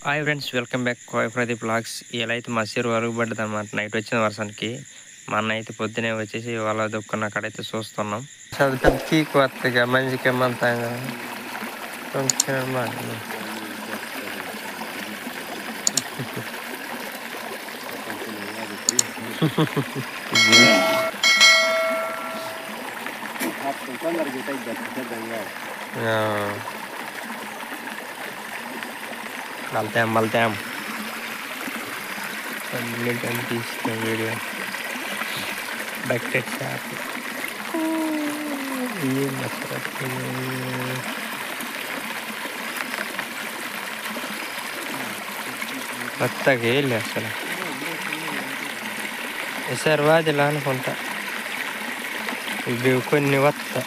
Hi friends, welcome back కోయ Pradeep blogs. ఇలా అయితే మా చెరువు అరుగుపడ్డది అనమాట. నైట్ వచ్చిన వర్షానికి మా అన్న అయితే పొద్దునే వచ్చేసి వాళ్ళ దొక్కున్న అక్కడైతే చూస్తున్నాం. చీకు వత్తగా మంచిగా ఏమంతా మల్తాం తీసిన వీడియో బకెట్ షాప్ కొత్తగా వెళ్ళి అసలు సర్వాదిలా అనుకుంటా. ఇవి కొన్ని వస్తా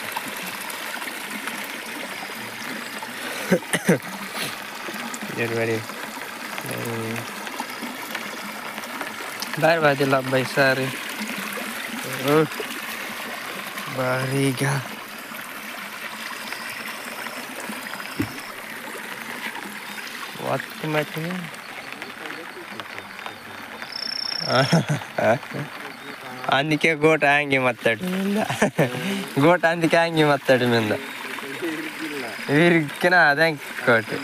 బాగా అబ్బాయి సారి భారీగా వత్తు మట్టి అందుకే గోట ఆంగి మత్తాడు గోట అందుకే ఆంగి మత్తాడు మీద విరిక్కిన అదే ఇంకోటి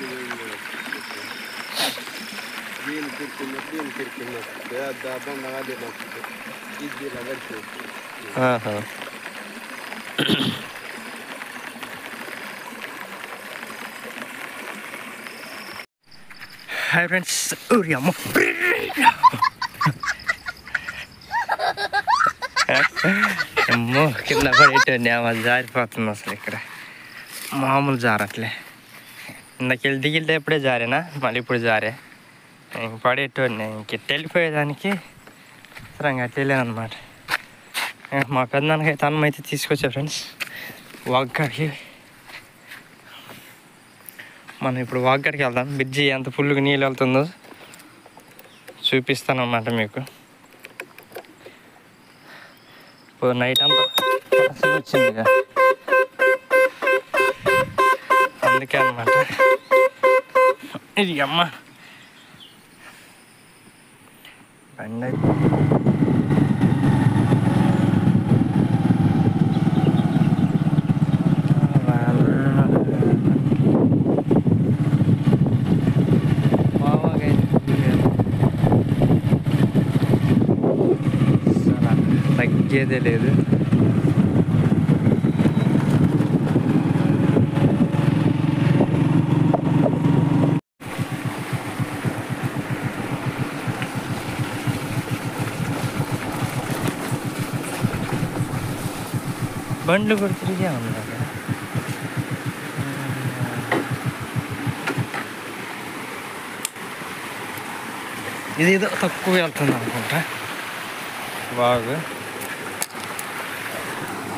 హాయ్ ఫ్రెండ్స్, అమ్మో కింద పడేటండి అది జారిపోతుంది అసలు. ఇక్కడ మామూలు జారట్లే. ఇందాకెళ్ళి దిగితే ఎప్పుడే జారేనా, మళ్ళీ ఇప్పుడు జారే. ఇంక పడేటోడిని ఇంకెట్టు వెళ్ళిపోయేదానికి సరంగా అట్లా వెళ్ళాను అనమాట. మా పెద్దనాన్నకైతే అన్నం అయితే తీసుకొచ్చా ఫ్రెండ్స్ వాగ్గాడికి. మనం ఇప్పుడు వాగ్గాడికి వెళ్దాం. బ్రిడ్జి ఎంత ఫుల్గా నీళ్ళు వెళ్తుందో చూపిస్తాను అన్నమాట మీకు. ఇప్పుడు నైట్ అంతా అసలు వచ్చిందిగా, అందుకే అన్నమాట. ఇది అమ్మ బండి తగ్గేదే లేదు. బండ్లు కూడా తిరిగే ఉంది అక్కడ. ఇదేదో తక్కువ వెళ్తుంది అనుకుంటా. బాగా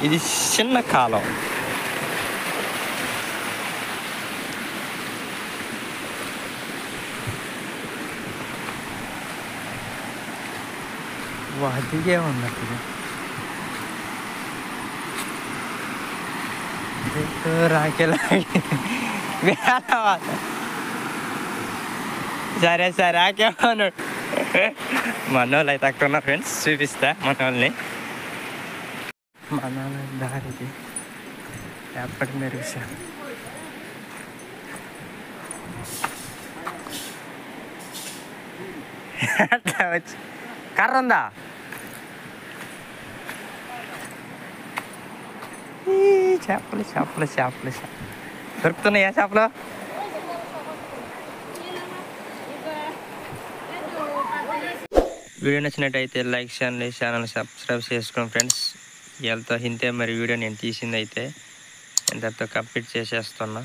ఇది చిన్న కాలం. వాటికే ఉన్నట్టు రాకేలాగి సరే సరే ఆకేమన్నాడు. మన వాళ్ళు అయితే అక్కడ ఉన్నారు ఫ్రెండ్స్, చూపిస్తా మన వాళ్ళని. మన దారికి ఎప్పటి మెరుగుసాను. వచ్చి కర్ర ఉందా? చేపలు చేపలు చేపలు దొరుకుతున్నాయా చేపలు? వీడియో నచ్చినట్టయితే లైక్ చేయండి, ఛానల్ సబ్స్క్రైబ్ చేసుకోండి ఫ్రెండ్స్. వీళ్ళతో ఇంతే మరి వీడియో నేను తీసింది అయితే ఇంతతో కంప్లీట్ చేసేస్తున్నా.